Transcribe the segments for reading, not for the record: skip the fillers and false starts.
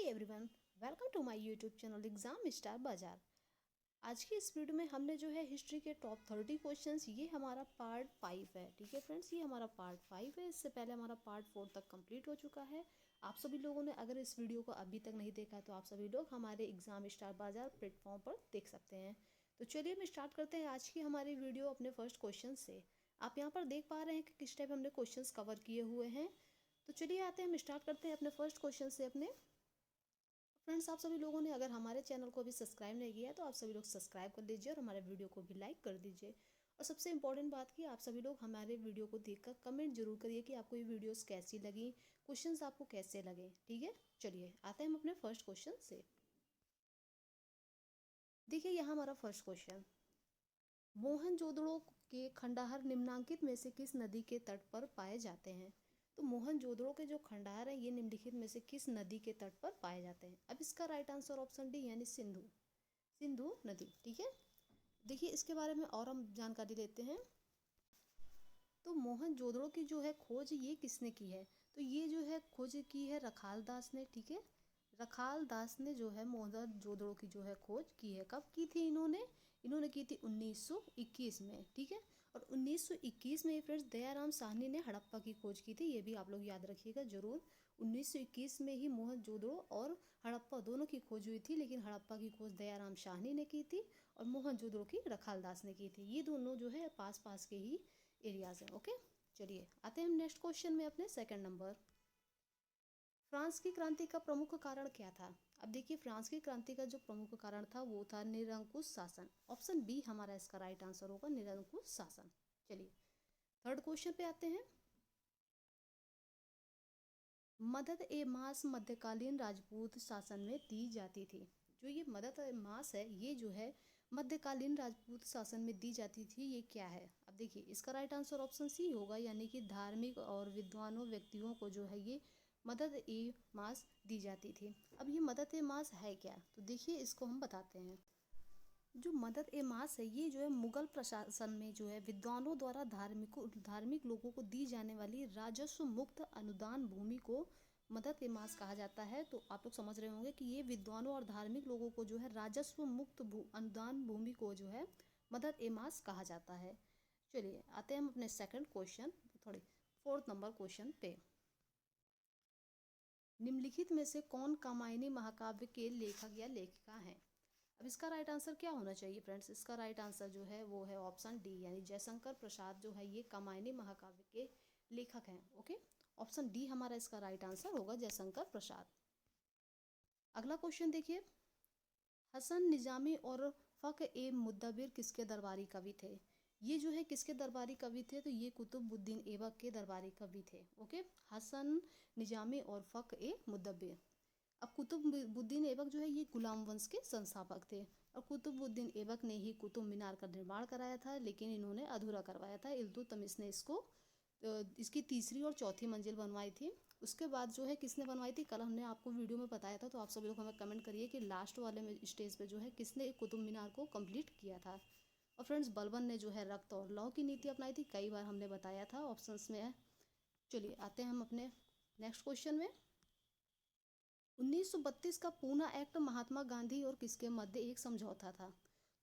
Everyone, welcome to my YouTube channel exam star bazaar. आज की इस वीडियो में हमने जो है हिस्ट्री के टॉप 30 क्वेश्चंस, ये हमारा पार्ट 5 है। ठीक है फ्रेंड्स, ये हमारा पार्ट 5 है। इससे पहले हमारा पार्ट 4 तक कंप्लीट हो चुका है। आप सभी लोगों ने अगर इस वीडियो को अभी तक नहीं देखा तो आप सभी लोग हमारे एग्जाम स्टार बाजार प्लेटफॉर्म पर देख सकते हैं। तो चलिए हम स्टार्ट करते हैं आज की हमारी वीडियो अपने फर्स्ट क्वेश्चन से। आप यहाँ पर देख पा रहे हैं कि किस टाइप हमने क्वेश्चन कवर किए हुए हैं। तो चलिए आते हैं, हम स्टार्ट करते हैं अपने फर्स्ट क्वेश्चन से। अपने फ्रेंड्स, आप सभी लोगों ने अगर हमारे चैनल को अभी सब्सक्राइब नहीं किया है तो आप सभी लोग सब्सक्राइब कर लीजिए और हमारे वीडियो को भी लाइक कर दीजिए। और सबसे इम्पोर्टेंट बात कि आप सभी लोग हमारे वीडियो को देखकर कमेंट जरूर करिए कि आपको ये वीडियोस कैसी लगी, क्वेश्चंस आपको कैसे लगे। ठीक है, चलिए आते हैं हम अपने फर्स्ट क्वेश्चन से। देखिए यहाँ हमारा फर्स्ट क्वेश्चन, मोहनजोदड़ो के खंडहर निम्नलिखित में से किस नदी के तट पर पाए जाते हैं। तो मोहनजोदड़ो के जो खंडहर है ये निम्नलिखित में से किस नदी के तट पर पाए जाते हैं। अब इसका राइट आंसर ऑप्शन डी यानी सिंधु नदी। ठीक है, देखिए इसके बारे में और हम जानकारी लेते हैं। तो मोहनजोदड़ो की जो है खोज ये किसने की है, तो ये जो है खोज की है रखाल दास ने। ठीक है, रखाल दास ने जो है मोहनजोदड़ो की जो है खोज की है। कब की थी इन्होंने की थी 1921 में। ठीक है, और 1921 में फ्रेंड्स दयाराम साहनी ने हड़प्पा की खोज की थी। ये भी आप लोग याद रखिएगा जरूर। 1921 में ही मोहनजोदड़ो और हड़प्पा दोनों की खोज हुई थी, लेकिन हड़प्पा की खोज दयाराम साहनी ने की थी और मोहनजोदड़ो की रखाल दास ने की थी। ये दोनों जो है पास पास के ही एरियाज हैं। ओके, चलिए आते हैं हम नेक्स्ट क्वेश्चन में अपने सेकंड नंबर। फ्रांस की क्रांति का प्रमुख कारण क्या था। अब देखिए फ्रांस की क्रांति का जो प्रमुख कारण था वो था निरंकुश शासन। ऑप्शन बी हमारा इसका राइट आंसर होगा, निरंकुश शासन। चलिए थर्ड क्वेश्चन पे आते हैं। मदद ए मास मध्यकालीन राजपूत शासन में दी जाती थी। जो ये मदद ए मास है ये जो है मध्यकालीन राजपूत शासन में दी जाती थी, ये क्या है। अब देखिए इसका राइट आंसर ऑप्शन सी होगा, यानी कि धार्मिक और विद्वानों व्यक्तियों को जो है ये मदद ए मास दी जाती थी। अब ये मदद ए मास है क्या, तो देखिए इसको हम बताते हैं। जो मदद ए मास है ये जो है मुगल प्रशासन में जो है विद्वानों द्वारा धार्मिक लोगों को दी जाने वाली राजस्व मुक्त अनुदान भूमि को मदद ए मास कहा जाता है। तो आप लोग समझ रहे होंगे कि ये विद्वानों और धार्मिक लोगों को जो है राजस्व मुक्त अनुदान भूमि को जो है मदद ए मास कहा जाता है। चलिए आते हैं हम अपने सेकंड क्वेश्चन, थोड़ी फोर्थ नंबर क्वेश्चन पे। निम्नलिखित में से कौन कामायनी महाकाव्य के लेखक या लेखिका हैं। अब इसका राइट आंसर क्या होना चाहिए फ्रेंड्स, इसका राइट आंसर जो है वो है ऑप्शन डी यानी जयशंकर प्रसाद जो है ये कामायनी महाकाव्य के लेखक हैं। ओके, ऑप्शन डी हमारा इसका राइट आंसर होगा, जयशंकर प्रसाद। अगला क्वेश्चन देखिए, हसन निजामी और फ़ख ए मुदब्बिर किसके दरबारी कवि थे। ये जो है किसके दरबारी कवि थे, तो ये कुतुबुद्दीन ऐबक के दरबारी कवि थे। ओके, हसन निजामी और फ़ख ए मुदब्बिर। अब कुतुबुद्दीन ऐबक जो है ये गुलाम वंश के संस्थापक थे और कुतुबुद्दीन ऐबक ने ही कुतुब मीनार का निर्माण कराया था, लेकिन इन्होंने अधूरा करवाया था। इल्तुतमिश ने इसको इसकी तीसरी और चौथी मंजिल बनवाई थी। उसके बाद जो है किसने बनवाई थी, कल हमने आपको वीडियो में बताया था, तो आप सभी लोग हमें कमेंट करिए कि लास्ट वाले में स्टेज पे जो है किसने कुतुब मीनार को कंप्लीट किया था। और फ्रेंड्स बलबन ने जो है रक्त और लौ की नीति अपनाई थी, कई बार हमने बताया था, ऑप्शंस में है। चलिए आते हैं हम अपने नेक्स्ट क्वेश्चन में। 1932 का पूना एक्ट महात्मा गांधी और किसके मध्य एक समझौता था।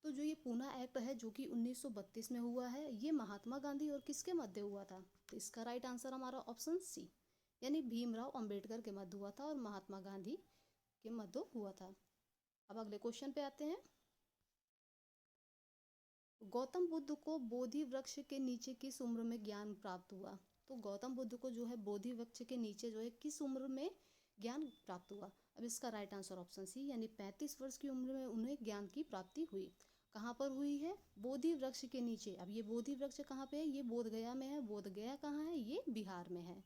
तो जो ये पूना एक्ट है जो कि 1932 में हुआ है, ये महात्मा गांधी और किसके मध्य हुआ था। तो इसका राइट आंसर हमारा ऑप्शन सी यानी भीमराव अंबेडकर के मध्य हुआ था और महात्मा गांधी के मध्य हुआ था। अब अगले क्वेश्चन पे आते हैं। गौतम बुद्ध को बोधि वृक्ष के नीचे किस उम्र में ज्ञान प्राप्त हुआ। तो गौतम बुद्ध को जो है बोधि वृक्ष के नीचे जो है किस उम्र में ज्ञान प्राप्त हुआ। अब इसका राइट आंसर ऑप्शन सी यानी 35 वर्ष की उम्र में उन्हें ज्ञान की प्राप्ति हुई। कहाँ पर हुई है, बोधि वृक्ष के नीचे। अब ये बोधि वृक्ष कहाँ पे है, ये बोध गया में है। बोध गया कहाँ है, ये बिहार में है।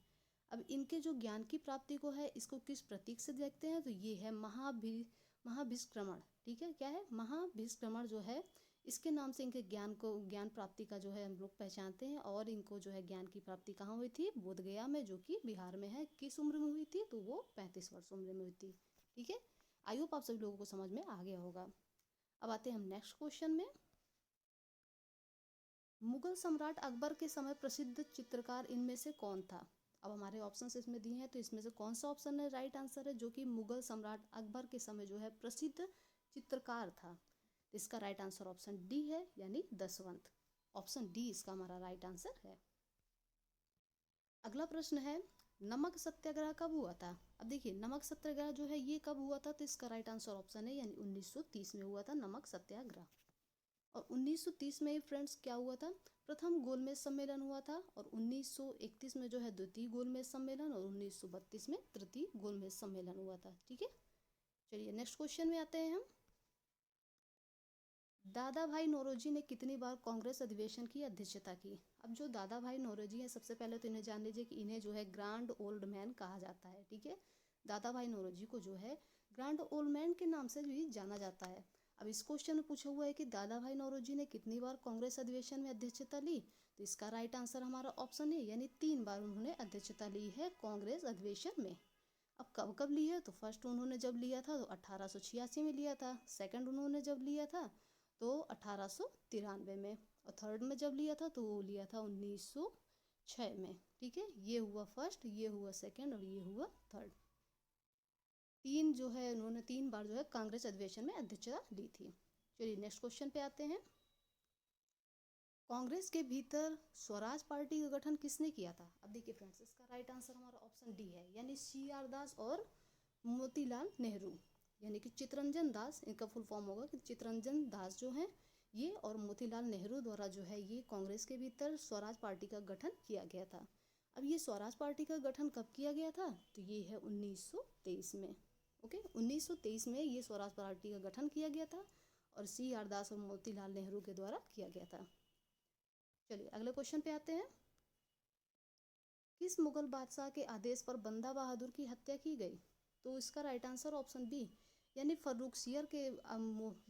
अब इनके जो ज्ञान की प्राप्ति को है इसको किस प्रतीक से देखते हैं, तो ये है महाभिष्क्रमण। ठीक है, क्या है, महाभिष्क्रमण जो है इसके नाम से इनके ज्ञान प्राप्ति का जो है हम लोग पहचानते हैं। और इनको जो है ज्ञान की प्राप्ति कहाँ हुई थी, बोध गया में, जो कि बिहार में है। किस उम्र में हुई थी, तो वो 35 वर्ष उम्र में हुई थी। ठीक है, आई होप आप सभी लोगों को समझ में आ गया होगा। अब आते हैं हम नेक्स्ट क्वेश्चन में। मुगल सम्राट अकबर के समय प्रसिद्ध चित्रकार इनमें से कौन था। अब हमारे ऑप्शंस इसमें दिए हैं, तो इसमें से कौन सा ऑप्शन है राइट आंसर है, जो कि मुगल सम्राट अकबर के समय जो है प्रसिद्ध चित्रकार था। तो इसका राइट आंसर ऑप्शन डी है, यानी दसवंत। ऑप्शन डी इसका हमारा राइट आंसर है। अगला प्रश्न है, नमक सत्याग्रह कब हुआ था। अब देखिए, नमक सत्याग्रह जो है ये कब हुआ था, तो इसका राइट आंसर ऑप्शन है, यानी 1930 में हुआ था नमक सत्याग्रह। और 1930 में फ्रेंड्स क्या हुआ था, प्रथम गोलमेज सम्मेलन हुआ था, और 1931 में जो है द्वितीय गोलमेज सम्मेलन, और 1932 में तृतीय गोलमेज सम्मेलन हुआ था। ठीक है, चलिए नेक्स्ट क्वेश्चन में आते हैं हम। दादा भाई नौरोजी ने कितनी बार कांग्रेस अधिवेशन की अध्यक्षता की। अब जो दादा भाई नौरोजी हैं, सबसे पहले तो इन्हें जान लीजिए कि इन्हें जो है ग्रैंड ओल्ड मैन कहा जाता है। ठीक है, दादा भाई नौरोजी को जो है ग्रैंड ओल्ड मैन के नाम से भी जाना जाता है। अब इस क्वेश्चन में पूछा हुआ है कि दादा भाई नौरोजी ने कितनी बार कांग्रेस अधिवेशन में अध्यक्षता ली, तो इसका राइट आंसर हमारा ऑप्शन है, यानी 3 बार उन्होंने अध्यक्षता ली है कांग्रेस अधिवेशन में। अब कब कब ली है, तो फर्स्ट उन्होंने जब लिया था तो 1886 में लिया था, सेकंड उन्होंने जब लिया था तो 1893 में, और थर्ड में जब लिया था तो वो लिया था 1906 में। ठीक है, ये हुआ फर्स्ट, ये हुआ सेकंड, और ये हुआ थर्ड। 3 जो है उन्होंने 3 बार जो है कांग्रेस अधिवेशन में अध्यक्षता ली थी। चलिए नेक्स्ट क्वेश्चन पे आते हैं। कांग्रेस के भीतर स्वराज पार्टी का गठन किसने किया था। अब देखिए फ्रेंड्स, इसका राइट आंसर हमारा ऑप्शन डी है, यानी CR दास और मोतीलाल नेहरू, यानी कि चितरंजन दास, इनका फुल फॉर्म होगा कि चितरंजन दास जो हैं ये और मोतीलाल नेहरू द्वारा जो है ये कांग्रेस के भीतर स्वराज पार्टी का गठन किया गया था। अब ये स्वराज पार्टी का गठन कब किया गया था, तो ये है 1923 में। ओके, 1923 में ये स्वराज पार्टी का गठन किया गया था, और CR दास और मोतीलाल नेहरू के द्वारा किया गया था। चलिए अगले क्वेश्चन पे आते हैं। किस मुगल बादशाह के आदेश पर बंदा बहादुर की हत्या की गई, तो इसका राइट आंसर ऑप्शन बी, यानी फर्रुखसियर के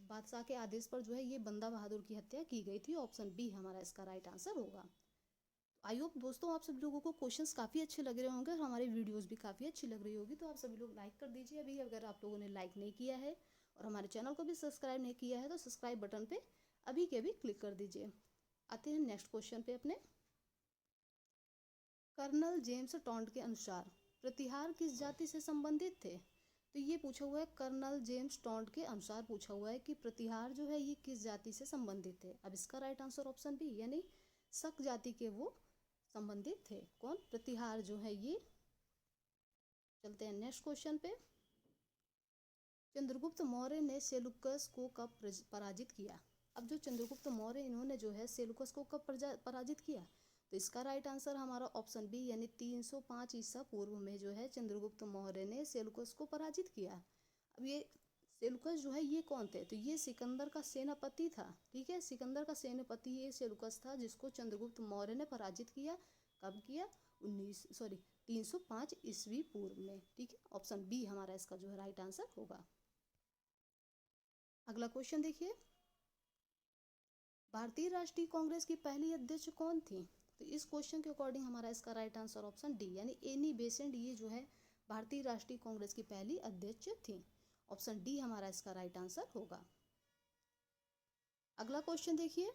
बादशाह के आदेश पर जो है ये बंदा बहादुर की हत्या की गई थी। ऑप्शन बी हमारा इसका राइट आंसर होगा। आई होप दोस्तों आप सभी लोगों को क्वेश्चंस काफ़ी अच्छे लग रहे होंगे, और हमारी वीडियोस भी काफ़ी अच्छी लग रही होगी। तो आप सभी लोग लाइक कर दीजिए अभी, अगर आप लोगों ने लाइक नहीं किया है, और हमारे चैनल को भी सब्सक्राइब नहीं किया है तो सब्सक्राइब बटन पे अभी के अभी क्लिक कर दीजिए। आते हैं नेक्स्ट क्वेश्चन पे अपने। कर्नल जेम्स टॉन्ट के अनुसार प्रतिहार किस जाति से संबंधित थे, तो ये पूछा हुआ है, कर्नल जेम्स टॉन्ट के अनुसार पूछा हुआ है कि प्रतिहार जो है ये किस जाति से संबंधित थे। अब इसका राइट आंसर ऑप्शन बी, यानी शक जाति के वो संबंधित थे। कौन, प्रतिहार जो है ये। चलते हैं नेक्स्ट क्वेश्चन पे। चंद्रगुप्त मौर्य ने सेलुकस को कब पराजित किया। अब जो चंद्रगुप्त मौर्य इन्होंने जो है सेलुकस को कब पराजित किया, तो इसका राइट आंसर हमारा ऑप्शन बी, यानी 305 ईसा पूर्व में जो है चंद्रगुप्त मौर्य ने सेलुकस को पराजित किया। अब ये सेलुकस जो है ये कौन थे, तो ये सिकंदर का सेनापति था। ठीक है, सिकंदर का सेनापति ये सेलुकस था, जिसको चंद्रगुप्त मौर्य ने पराजित किया। कब किया, 305 ईस्वी पूर्व में। ठीक है, ऑप्शन बी हमारा इसका जो है राइट आंसर होगा। अगला क्वेश्चन देखिए, भारतीय राष्ट्रीय कांग्रेस की पहली अध्यक्ष कौन थी, तो इस क्वेश्चन के अकॉर्डिंग हमारा इसका राइट आंसर ऑप्शन डी, यानी एनी बेसेंट ये जो है भारतीय राष्ट्रीय कांग्रेस की पहली अध्यक्ष थी। ऑप्शन डी हमारा इसका राइट आंसर होगा। अगला क्वेश्चन देखिए,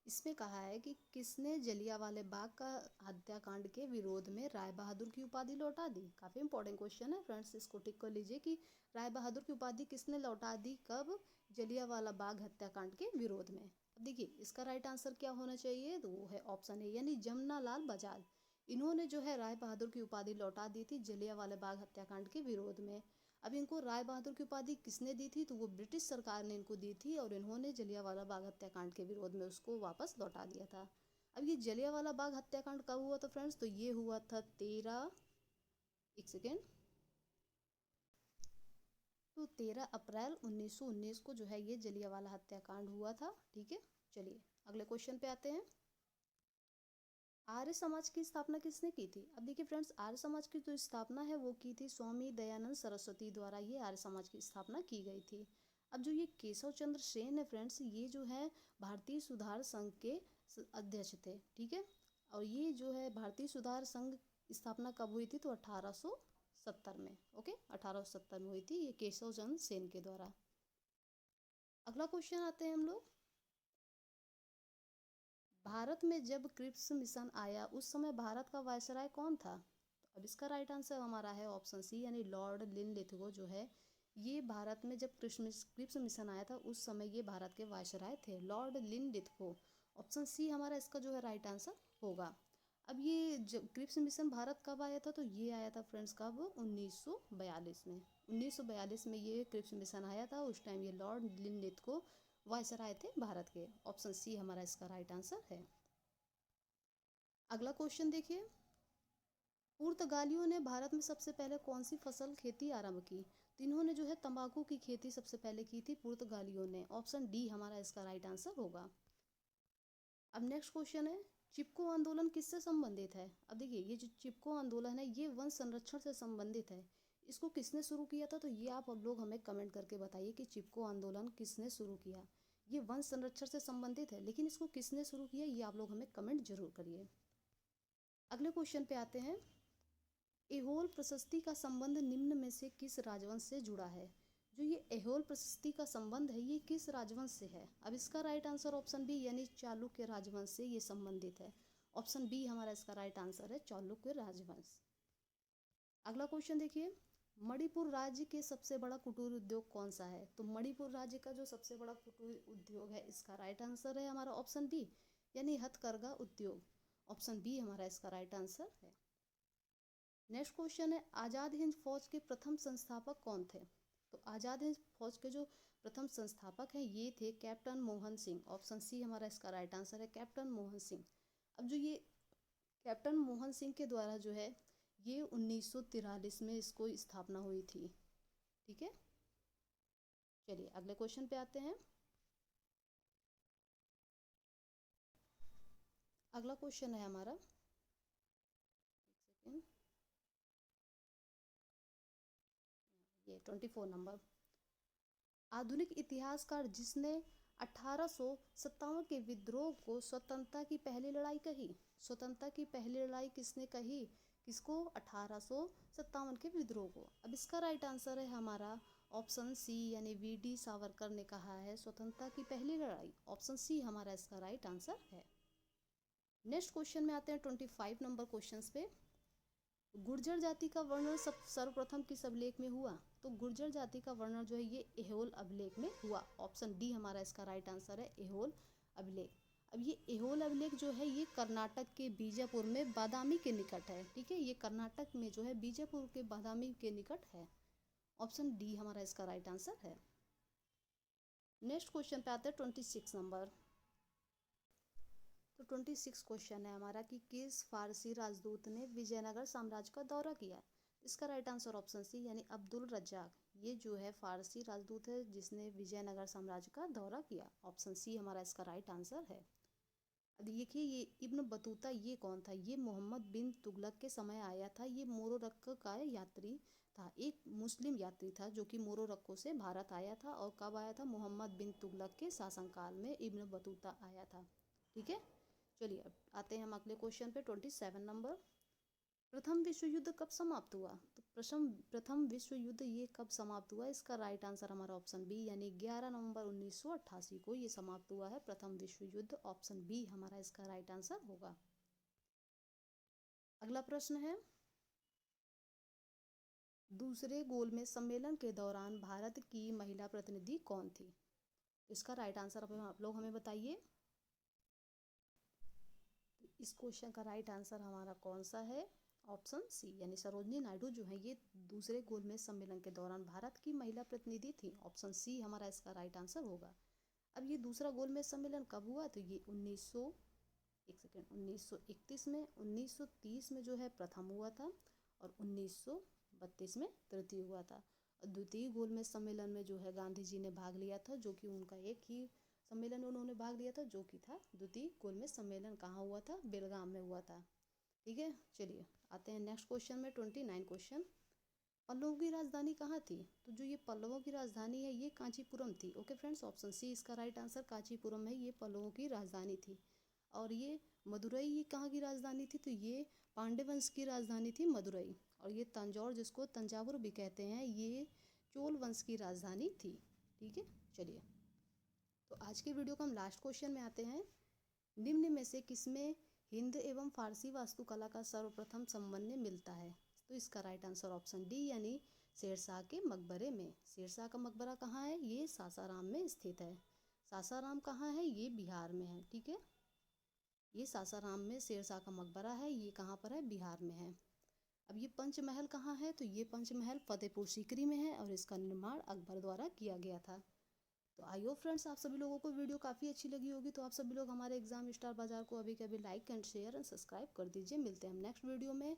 इसमें कहा है कि किसने जलियांवाला बाग का हत्याकांड के विरोध में राय बहादुर की उपाधि लौटा दी। काफ़ी इंपॉर्टेंट क्वेश्चन है फ्रेंड्स, इसको टिक कर लीजिए कि राय बहादुर की उपाधि किसने लौटा दी, कब, जलियांवाला बाग हत्याकांड के विरोध में। अब देखिए इसका राइट आंसर क्या होना चाहिए, तो वो है ऑप्शन ए, यानी जमनालाल बजाज। इन्होंने जो है राय बहादुर की उपाधि लौटा दी थी जलियांवाला बाग हत्याकांड के विरोध में। अब इनको राय बहादुर की उपाधि किसने दी थी, तो वो ब्रिटिश सरकार ने इनको दी थी, और इन्होंने जलियांवाला बाग हत्याकांड के विरोध में उसको वापस लौटा दिया था। अब ये जलियांवाला बाग हत्याकांड कब हुआ था फ्रेंड्स, तो ये हुआ था 13 अप्रैल 1919 को जो है ये जलियांवाला हत्याकांड हुआ था। ठीक है, चलिए अगले क्वेश्चन पे आते हैं। आर्य समाज की स्थापना किसने की थी। अब देखिए फ्रेंड्स, आर्य समाज की जो स्थापना है वो की थी स्वामी दयानंद सरस्वती द्वारा, ये आर्य समाज की स्थापना की गई थी। अब जो ये केशव चंद्र सेन है फ्रेंड्स, ये जो है भारतीय सुधार संघ के अध्यक्ष थे। ठीक है, और ये जो है भारतीय सुधार संघ स्थापना कब हुई थी, तो 1870 में। ओके, 1870 में हुई थी ये केशव चंद्र सेन के द्वारा। अगला क्वेश्चन आते हैं हम लोग, भारत में जब क्रिप्स मिशन आया उस समय भारत का वायसराय कौन था? तो अब इसका राइट आंसर हमारा है ऑप्शन सी यानी लॉर्ड लिनलिथगो जो है ये भारत में जब क्रिप्स मिशन आया था उस समय ये भारत के वायसराय थे, लॉर्ड लिनलिथगो। ऑप्शन सी हमारा इसका जो है राइट आंसर होगा। अब ये जब क्रिप्स मिशन भारत कब आया था? तो ये आया था फ्रेंड्स कब? 1942 में। 1942 में ये क्रिप्स मिशन आया था। उस टाइम ये लॉर्ड लिनलिथगो वायसराय थे भारत के। ऑप्शन सी हमारा इसका राइट आंसर है। अगला क्वेश्चन देखिए, पुर्तगालियों ने भारत में सबसे पहले कौन सी फसल खेती आरंभ की? तो इन्होंने जो है तंबाकू की खेती सबसे पहले की थी पुर्तगालियों ने। ऑप्शन डी हमारा इसका राइट आंसर होगा। अब नेक्स्ट क्वेश्चन है, चिपको आंदोलन किससे संबंधित है? अब देखिए ये जो चिपको आंदोलन है ये वन संरक्षण से संबंधित है। इसको किसने शुरू किया था? तो ये आप लोग हमें कमेंट करके बताइए कि चिपको आंदोलन किसने शुरू किया। ये वन संरक्षण से संबंधित है लेकिन इसको किसने शुरू किया ये आप लोग हमें कमेंट जरूर करिए। अगले क्वेश्चन पे आते हैं, ऐहोल प्रशस्ति का संबंध निम्न में से किस राजवंश से जुड़ा है? जो ये ऐहोल प्रशस्ति का संबंध है ये किस राजवंश से है? अब इसका राइट आंसर ऑप्शन बी यानी चालुक्य राजवंश से ये संबंधित है। ऑप्शन बी हमारा इसका राइट आंसर है चालुक्य राजवंश। अगला क्वेश्चन देखिए, मणिपुर राज्य के सबसे बड़ा कुटीर उद्योग कौन सा है? तो मणिपुर राज्य का जो सबसे बड़ा कुटीर उद्योग है इसका राइट आंसर है हमारा ऑप्शन बी यानी हथकरघा उद्योग। ऑप्शन बी हमारा इसका राइट आंसर है। नेक्स्ट क्वेश्चन है, आज़ाद हिंद फौज के प्रथम संस्थापक कौन थे? तो आज़ाद हिंद फौज के जो प्रथम संस्थापक हैं ये थे captain Mohan Singh. Option C हमारा इसका राइट आंसर है कैप्टन मोहन सिंह। अब जो ये कैप्टन मोहन सिंह के द्वारा जो है ये 1943 में इसको स्थापना हुई थी। ठीक है, चलिए अगले क्वेश्चन पे आते हैं। अगला क्वेश्चन है हमारा, एक सेकेंड, ये 24 नंबर, आधुनिक इतिहासकार जिसने 1857 के विद्रोह को स्वतंत्रता की पहली लड़ाई कही? स्वतंत्रता की पहली लड़ाई किसने कही? किसको? 1857 के विद्रोह को। अब इसका राइट आंसर है हमारा ऑप्शन सी यानी वी.डी. सावरकर ने कहा है स्वतंत्रता की पहली लड़ाई। ऑप्शन सी हमारा इसका राइट आंसर है। नेक्स्ट क्वेश्चन में आते हैं 25 नंबर क्वेश्चन पे, गुर्जर जाति का वर्णन सर्वप्रथम किस अभिलेख में हुआ? तो गुर्जर जाति का वर्णन जो है ये ऐहोल अभिलेख में हुआ। ऑप्शन डी हमारा इसका राइट आंसर है ऐहोल अभिलेख। अब ये ऐहोल अभिलेख जो है ये कर्नाटक के बीजापुर में बादामी के निकट है। ठीक है, ये कर्नाटक में जो है बीजापुर के बादामी के निकट है। ऑप्शन डी हमारा इसका राइट आंसर है। नेक्स्ट क्वेश्चन पे आते हैं 26 नंबर। तो 26 क्वेश्चन है हमारा कि किस फारसी राजदूत ने विजयनगर साम्राज्य का दौरा किया? इसका राइट आंसर ऑप्शन सी यानी अब्दुल रज्जाक। ये जो है फारसी राजदूत है जिसने विजयनगर साम्राज्य का दौरा किया। ऑप्शन सी हमारा इसका राइट आंसर है। अब देखिए ये इब्न बतूता ये कौन था? ये मोहम्मद बिन तुगलक के समय आया था। ये मोरोक्को का यात्री था, एक मुस्लिम यात्री था जो कि मोरोक्को से भारत आया था। और कब आया था? मोहम्मद बिन तुगलक के शासनकाल में इब्न बतूता आया था। ठीक है, चलिए अब आते हैं हम अगले क्वेश्चन पे 27 नंबर, प्रथम विश्व युद्ध कब समाप्त हुआ? तो प्रथम विश्व युद्ध ये कब समाप्त हुआ? इसका राइट आंसर हमारा ऑप्शन बी यानी 11 नवंबर 1988 को ये समाप्त हुआ है प्रथम विश्व युद्ध। ऑप्शन बी हमारा इसका राइट आंसर होगा। अगला प्रश्न है, दूसरे गोलमेज सम्मेलन के दौरान भारत की महिला प्रतिनिधि कौन थी? इसका राइट आंसर आप लोग हमें बताइए। इस क्वेश्चन का राइट आंसर हमारा कौन सा है? ऑप्शन सी यानी सरोजनी नायडू जो है ये दूसरे गोलमेज सम्मेलन के दौरान भारत की महिला प्रतिनिधि थी। ऑप्शन सी हमारा इसका राइट आंसर होगा। अब ये दूसरा गोलमेज सम्मेलन कब हुआ? तो ये 1931 में, 1930 में जो है प्रथम हुआ था और 1932 में तृतीय हुआ था। द्वितीय गोलमेज सम्मेलन में जो है गांधी जी ने भाग लिया था, जो कि उनका एक ही सम्मेलन उन्होंने भाग लिया था जो कि था द्वितीय गोलमेज सम्मेलन। कहाँ हुआ था? बेलगाम में हुआ था। ठीक है, चलिए आते हैं नेक्स्ट क्वेश्चन में 29 क्वेश्चन, पल्लवों की राजधानी कहाँ थी? तो जो ये पल्लवों की राजधानी है ये कांचीपुरम थी। ओके फ्रेंड्स, ऑप्शन सी इसका राइट आंसर कांचीपुरम है, ये पल्लवों की राजधानी थी। और ये मदुरई ये कहाँ की राजधानी थी? तो ये पांड्य वंश की राजधानी थी मदुरई। और ये तंजौर जिसको तंजावुर भी कहते हैं ये चोल वंश की राजधानी थी। ठीक है, चलिए तो आज के वीडियो का हम लास्ट क्वेश्चन में आते हैं निम्न में से किसमें हिंद एवं फारसी वास्तुकला का सर्वप्रथम समन्वय मिलता है? तो इसका राइट आंसर ऑप्शन डी यानी शेरशाह के मकबरे में। शेरशाह का मकबरा कहाँ है? ये सासाराम में स्थित है। सासाराम कहाँ है? ये बिहार में है। ठीक है, ये सासाराम में शेरशाह का मकबरा है, ये कहाँ पर है? बिहार में है। अब ये पंचमहल कहाँ है? तो ये पंचमहल फतेहपुर सीकरी में है और इसका निर्माण अकबर द्वारा किया गया था। तो आई होप फ्रेंड्स आप सभी लोगों को वीडियो काफ़ी अच्छी लगी होगी। तो आप सभी लोग हमारे एग्जाम स्टार बाजार को अभी के अभी like and share and subscribe कर दीजिए। मिलते हैं हम नेक्स्ट वीडियो में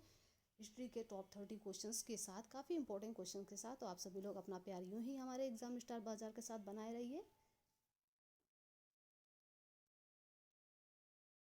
हिस्ट्री के टॉप 30 क्वेश्चंस के साथ, काफ़ी इंपॉर्टेंट क्वेश्चन के साथ। तो आप सभी लोग अपना प्यार यूं ही हमारे एग्जाम स्टार बाजार के साथ बनाए रहिए।